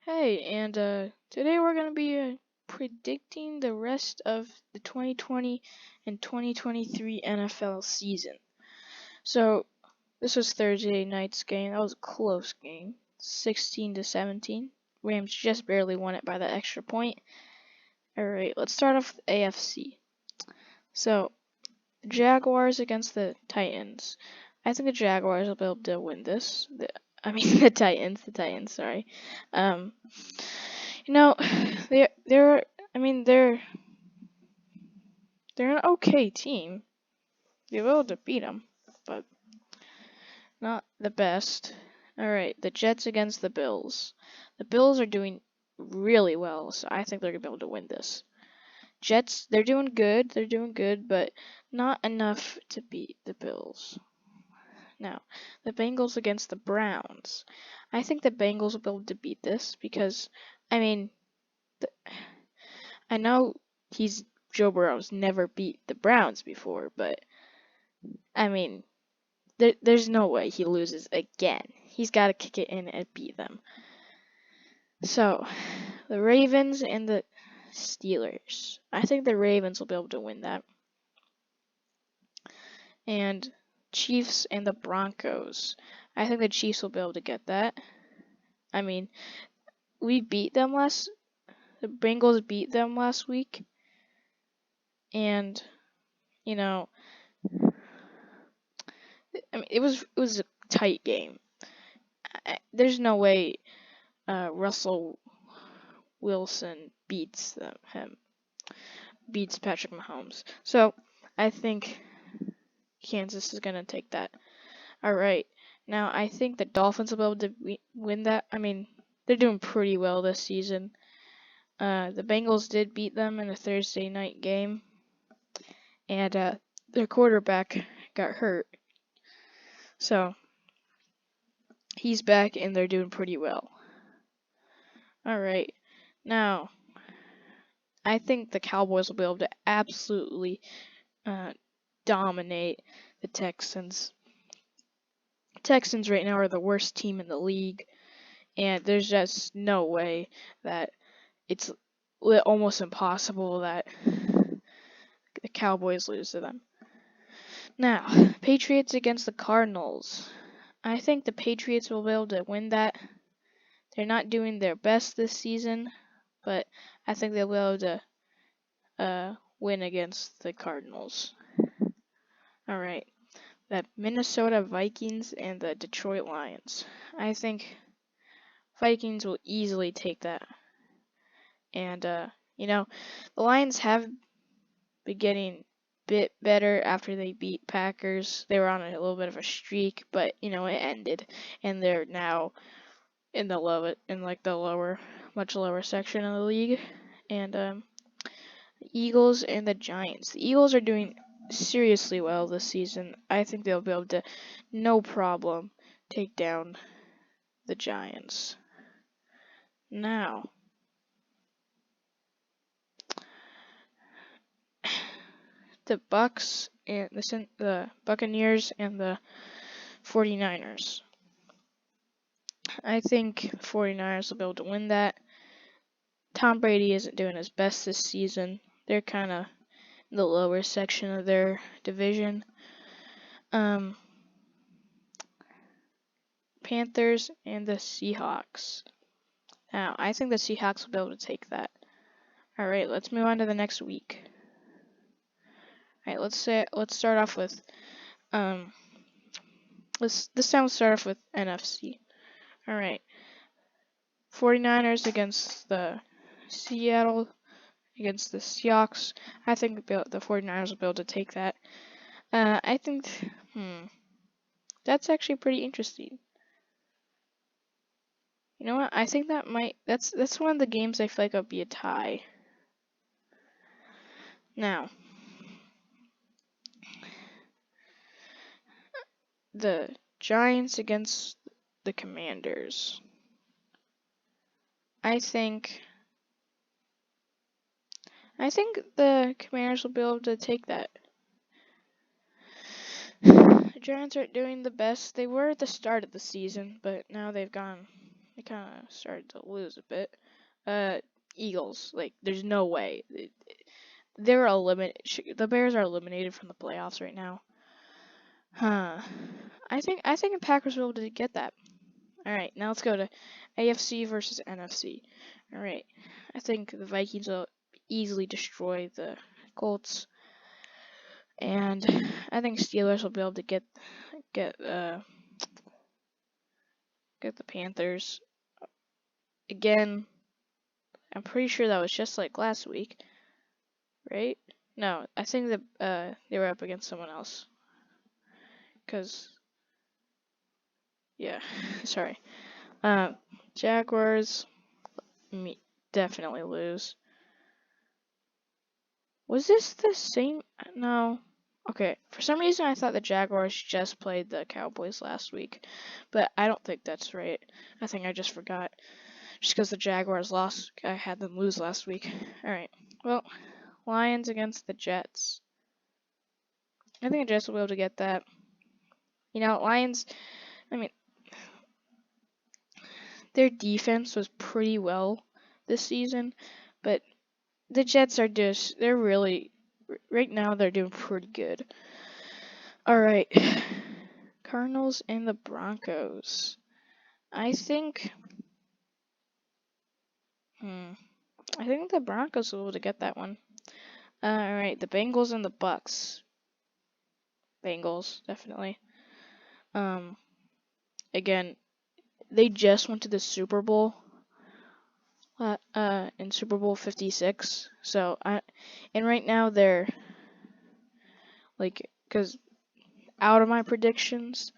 Hey, and today we're going to be predicting the rest of the 2020 and 2023 NFL season. So, this was Thursday night's game. That was a close game, 16-17. Rams just barely won it by that extra point. All right, let's start off with AFC. So, the Jaguars against the Titans. I think the Jaguars will be able to win this. The Titans, sorry. Um, you know, they're I mean they're an okay team. They're able to beat them, but not the best. All right, the Jets against the Bills. The Bills are doing really well, so I think they're gonna be able to win this. Jets, they're doing good. They're doing good, but not enough to beat the Bills. Now, the Bengals against the Browns. I think the Bengals will be able to beat this because, I mean, I know Joe Burrow's never beat the Browns before, but I mean, there's no way he loses again. He's got to kick it in and beat them. So, the Ravens and the Steelers. I think the Ravens will be able to win that. And Chiefs and the Broncos. I think the Chiefs will be able to get that. I mean, the Bengals beat them last week. And, you know, I mean, it was a tight game. There's no way Russell Wilson beats Patrick Mahomes. So I think Kansas is gonna take that. All right, now I think the Dolphins will be able to win that. I mean, they're doing pretty well this season. The Bengals did beat them in a Thursday night game, and their quarterback got hurt, so he's back and they're doing pretty well. All right, now I think the Cowboys will be able to absolutely dominate the Texans. Texans right now are the worst team in the league, and there's just no way that it's almost impossible that the Cowboys lose to them. Now, Patriots against the Cardinals. I think the Patriots will be able to win that. They're not doing their best this season, but I think they'll be able to win against the Cardinals. All right. The Minnesota Vikings and the Detroit Lions. I think Vikings will easily take that. And the Lions have been getting a bit better after they beat Packers. They were on a little bit of a streak, but it ended, and they're now in the much lower section of the league. And the Eagles and the Giants. The Eagles are doing seriously well this season. I think they'll be able to, no problem, take down the Giants. Now, the Bucks and the Buccaneers and the 49ers. I think the 49ers will be able to win that. Tom Brady isn't doing his best this season. They're kind of in the lower section of their division. Panthers and the Seahawks. Now, I think the Seahawks will be able to take that. All right, let's move on to the next week. All right, let's start off with this time we'll start off with NFC. All right. 49ers against the Seattle against the Seahawks. I think the 49ers will be able to take that. I think that's actually pretty interesting. You know what? I think that's one of the games I feel like it'll be a tie. Now, the Giants against the Commanders. I think the Commanders will be able to take that. The Giants aren't doing the best they were at the start of the season, but now they've gone kind of started to lose a bit. Eagles, like, there's no way. They're eliminated. The Bears are eliminated from the playoffs right now. Huh. I think the Packers will be able to get that. All right, now let's go to AFC versus NFC. All right, I think the Vikings will easily destroy the Colts, and I think Steelers will be able to get the Panthers again. I'm pretty sure that was just like last week, right? No, I think that they were up against someone else. Cause yeah, sorry. Jaguars definitely lose. Was this the same? No. Okay, for some reason I thought the Jaguars just played the Cowboys last week, but I don't think that's right. I think I just forgot. Just because the Jaguars lost, I had them lose last week. Alright, well, Lions against the Jets. I think the Jets will be able to get that. You know, Lions, I mean, their defense was pretty well this season, but the Jets are they're really, right now they're doing pretty good. Alright, Cardinals and the Broncos. I think the Broncos will be able to get that one. Alright, the Bengals and the Bucks. Bengals, definitely. Again, they just went to the Super Bowl. In Super Bowl 56. So and right now they're like, cause out of my predictions,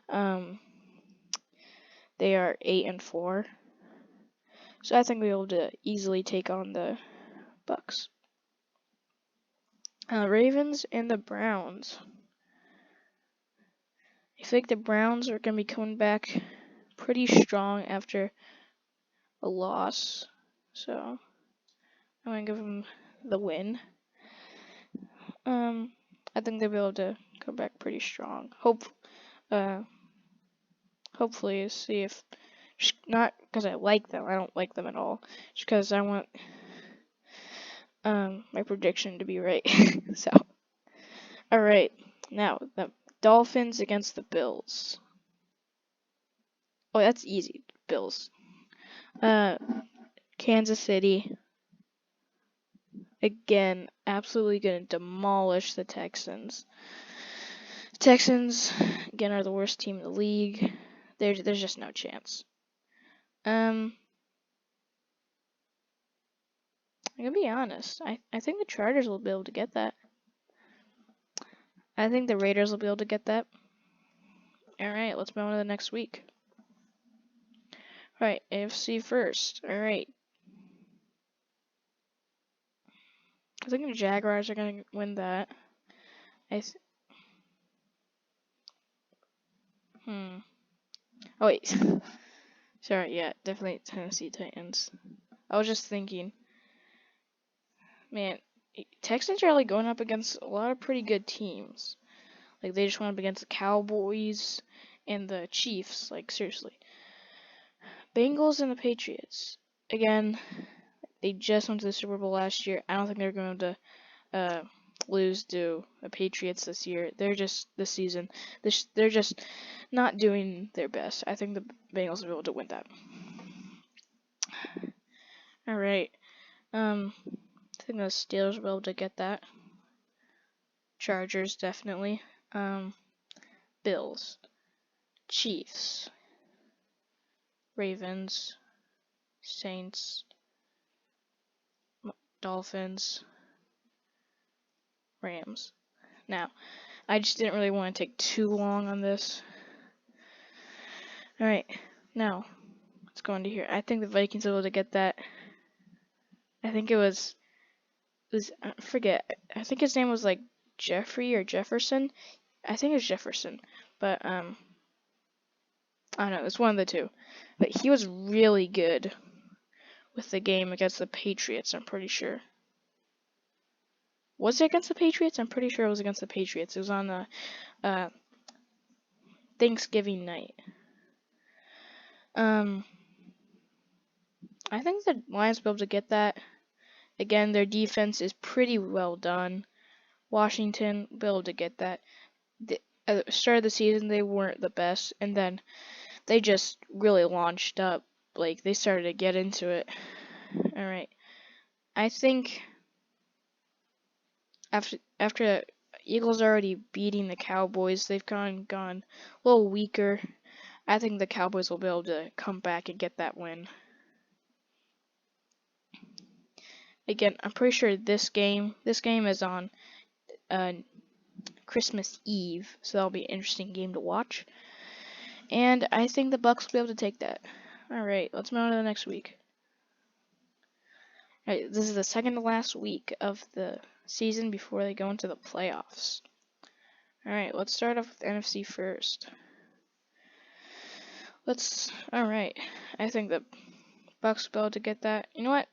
they are 8-4. So I think we'll be able to easily take on the Bucks. Ravens and the Browns. I think the Browns are gonna be coming back pretty strong after a loss. So I'm gonna give them the win. I think they'll be able to come back pretty strong. Hopefully, see if not because I like them. I don't like them at all. Just because I want my prediction to be right. So, all right, now the Dolphins against the Bills. Oh, that's easy. Bills. Kansas City. Again, absolutely gonna demolish the Texans. Texans again are the worst team in the league. There's just no chance. I'm gonna be honest. I think the Chargers will be able to get that. I think the Raiders will be able to get that. Alright, let's move on to the next week. Alright, AFC first. Alright. I think the Jaguars are gonna win that. Oh wait. Sorry, yeah, definitely Tennessee Titans. I was just thinking, man, Texans are like going up against a lot of pretty good teams. Like they just went up against the Cowboys and the Chiefs. Like seriously. Bengals and the Patriots. Again, they just went to the Super Bowl last year. I don't think they're going to lose to the Patriots this year. They're just this season. They're just not doing their best. I think the Bengals will be able to win that. All right. I think the Steelers will be able to get that. Chargers definitely. Bills, Chiefs, Ravens, Saints, Dolphins, Rams. Now, I just didn't really want to take too long on this. Alright, now, let's go into here. I think the Vikings are able to get that. I think it was I forget. I think his name was like Jeffrey or Jefferson. I think it's Jefferson. But, I don't know. It's one of the two. But he was really good with the game against the Patriots, I'm pretty sure. Was it against the Patriots? I'm pretty sure it was against the Patriots. It was on the Thanksgiving night. I think the Lions will be able to get that. Again, their defense is pretty well done. Washington will be able to get that. At the start of the season, they weren't the best, and then they just really launched up. Like, they started to get into it. Alright. I think after Eagles already beating the Cowboys, they've gone a little weaker. I think the Cowboys will be able to come back and get that win. Again, I'm pretty sure this game is on Christmas Eve, so that'll be an interesting game to watch. And I think the Bucks will be able to take that. Alright, let's move on to the next week. Alright, this is the second to last week of the season before they go into the playoffs. Alright, let's start off with NFC first. Alright, I think the Bucks will be able to get that. You know what?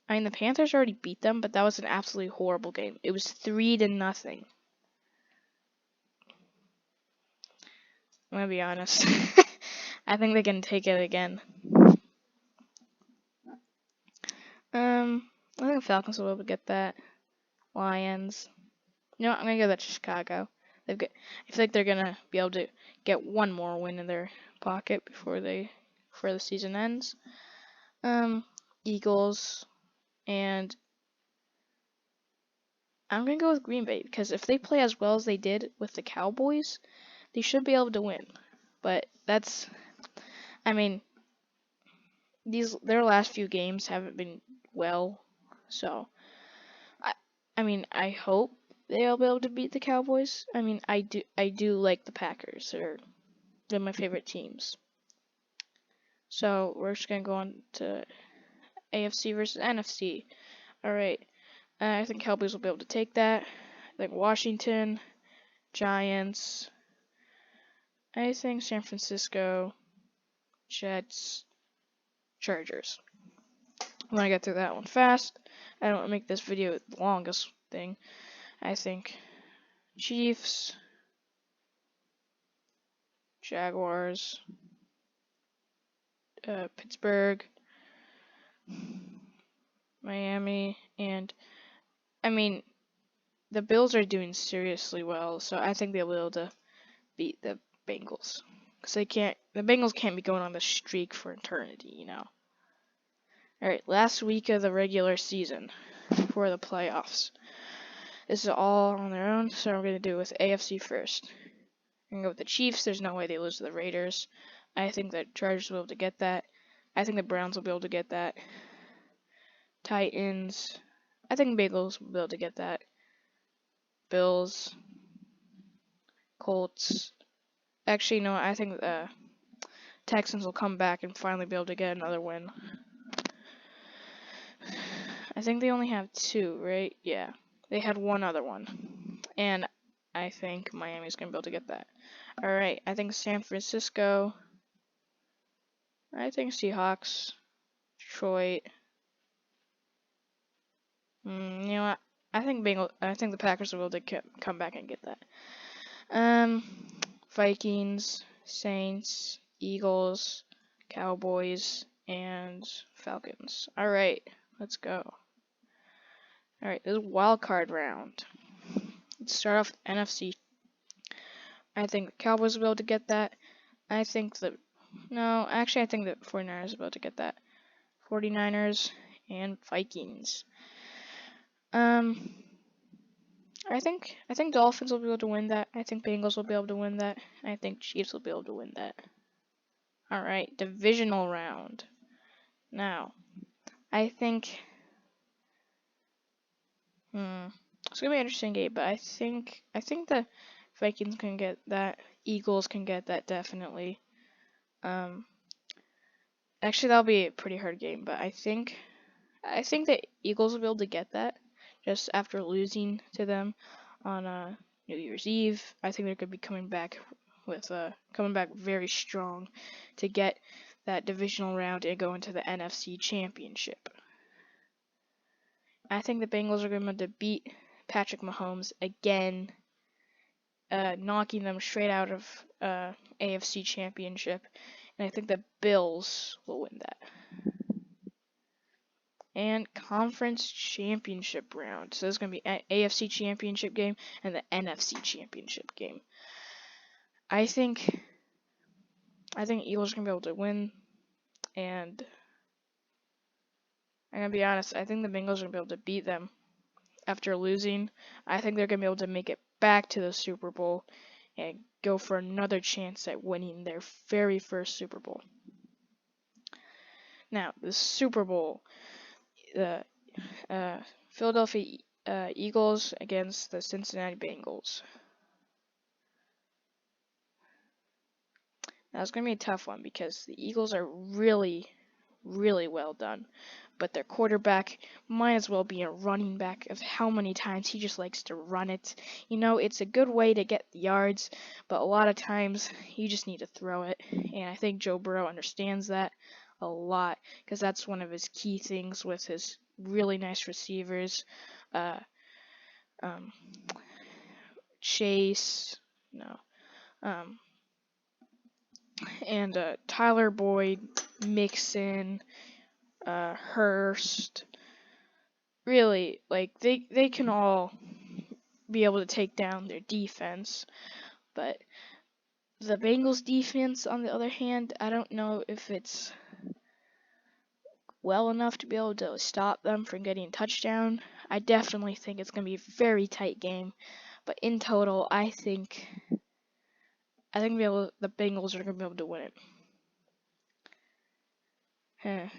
I mean, the Panthers already beat them, but that was an absolutely horrible game. It was 3-0. I'm gonna be honest. I think they can take it again. I think the Falcons will be able to get that. Lions. You know what? I'm gonna give that to Chicago. I feel like they're gonna be able to get one more win in their pocket before the season ends. Eagles, and I'm gonna go with Green Bay because if they play as well as they did with the Cowboys, they should be able to win. But I mean, their last few games haven't been well, so I hope they'll be able to beat the Cowboys. I mean, I do like the Packers. They're my favorite teams. So we're just gonna go on to AFC versus NFC. All right, I think Cowboys will be able to take that. I think Washington, Giants. I think San Francisco, Jets, Chargers. I'm gonna get through that one fast. I don't want to make this video the longest thing. I think Chiefs, Jaguars, Pittsburgh, Miami, and I mean the Bills are doing seriously well, so I think they'll be able to beat the Bengals. Because the Bengals can't be going on this streak for eternity, you know. Alright, last week of the regular season for the playoffs. This is all on their own, so we're going to do it with AFC first. I'm going to go with the Chiefs. There's no way they lose to the Raiders. I think the Chargers will be able to get that. I think the Browns will be able to get that. Titans. I think Bengals will be able to get that. Bills. Colts. Actually, no, I think the Texans will come back and finally be able to get another win. I think they only have 2, right? Yeah. They had one other one. And I think Miami's going to be able to get that. Alright, I think San Francisco. I think Seahawks. Detroit. You know what? I think the Packers will be able to come back and get that. Vikings, Saints, Eagles, Cowboys, and Falcons. Alright, let's go. Alright, this is wild card round. Let's start off with NFC. I think the Cowboys will be able to get that. I think the 49ers will be able to get that. 49ers and Vikings. I think Dolphins will be able to win that. I think Bengals will be able to win that. I think Chiefs will be able to win that. Alright, divisional round. Now, I think it's gonna be an interesting game, but I think the Vikings can get that. Eagles can get that definitely. Actually, that'll be a pretty hard game, but I think the Eagles will be able to get that just after losing to them on New Year's Eve. I think they're gonna be coming back very strong to get that divisional round and go into the NFC Championship. I think the Bengals are going to beat Patrick Mahomes again, knocking them straight out of AFC Championship, And I think the Bills will win that. And conference championship round. So there's going to be an AFC championship game and the NFC championship game. I think Eagles are going to be able to win. And I'm going to be honest, I think the Bengals are going to be able to beat them after losing. I think they're going to be able to make it back to the Super Bowl and go for another chance at winning their very first Super Bowl. Now, the Super Bowl, the Philadelphia Eagles against the Cincinnati Bengals. Now, it's going to be a tough one because the Eagles are really, really well done. But their quarterback might as well be a running back of how many times he just likes to run it. You know, it's a good way to get the yards, but a lot of times you just need to throw it. And I think Joe Burrow understands that a lot because that's one of his key things with his really nice receivers. Chase, no, and Tyler Boyd, Mixon, Hurst. Really, like they can all be able to take down their defense, but the Bengals defense, on the other hand, I don't know if it's well enough to be able to stop them from getting a touchdown. I definitely think it's going to be a very tight game, but in total, I think the Bengals are going to be able to win it.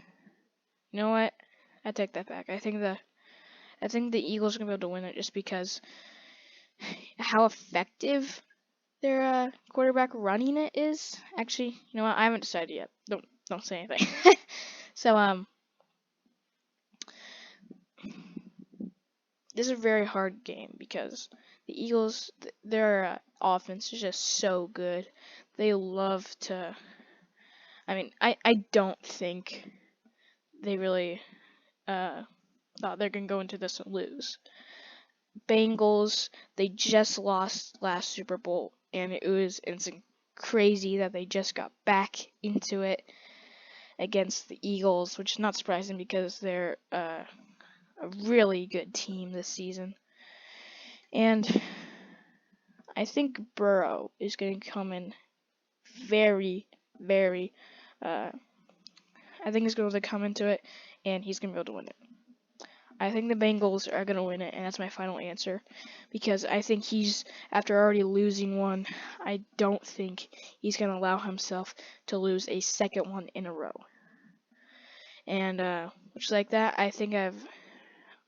You know what? I take that back. I think the Eagles are going to be able to win it just because how effective their quarterback running it is. Actually, you know what? I haven't decided yet. Don't say anything. So this is a very hard game because the Eagles, their offense is just so good. They love to. I mean, I don't think they really thought they're gonna go into this and lose. Bengals, they just lost last Super Bowl, and it's crazy that they just got back into it against the Eagles, which is not surprising because they're a really good team this season. And I think Burrow is going to come in very, very. I think he's going to come into it, and he's going to be able to win it. I think the Bengals are going to win it, and that's my final answer. Because I think after already losing one, I don't think he's going to allow himself to lose a second one in a row. And just like that, I think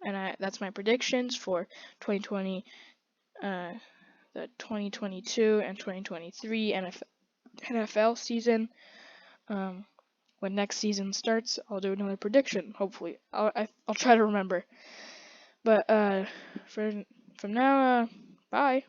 that's my predictions for 2020, the 2022 and 2023 NFL season. When next season starts, I'll do another prediction. Hopefully, I'll try to remember. But from now, bye.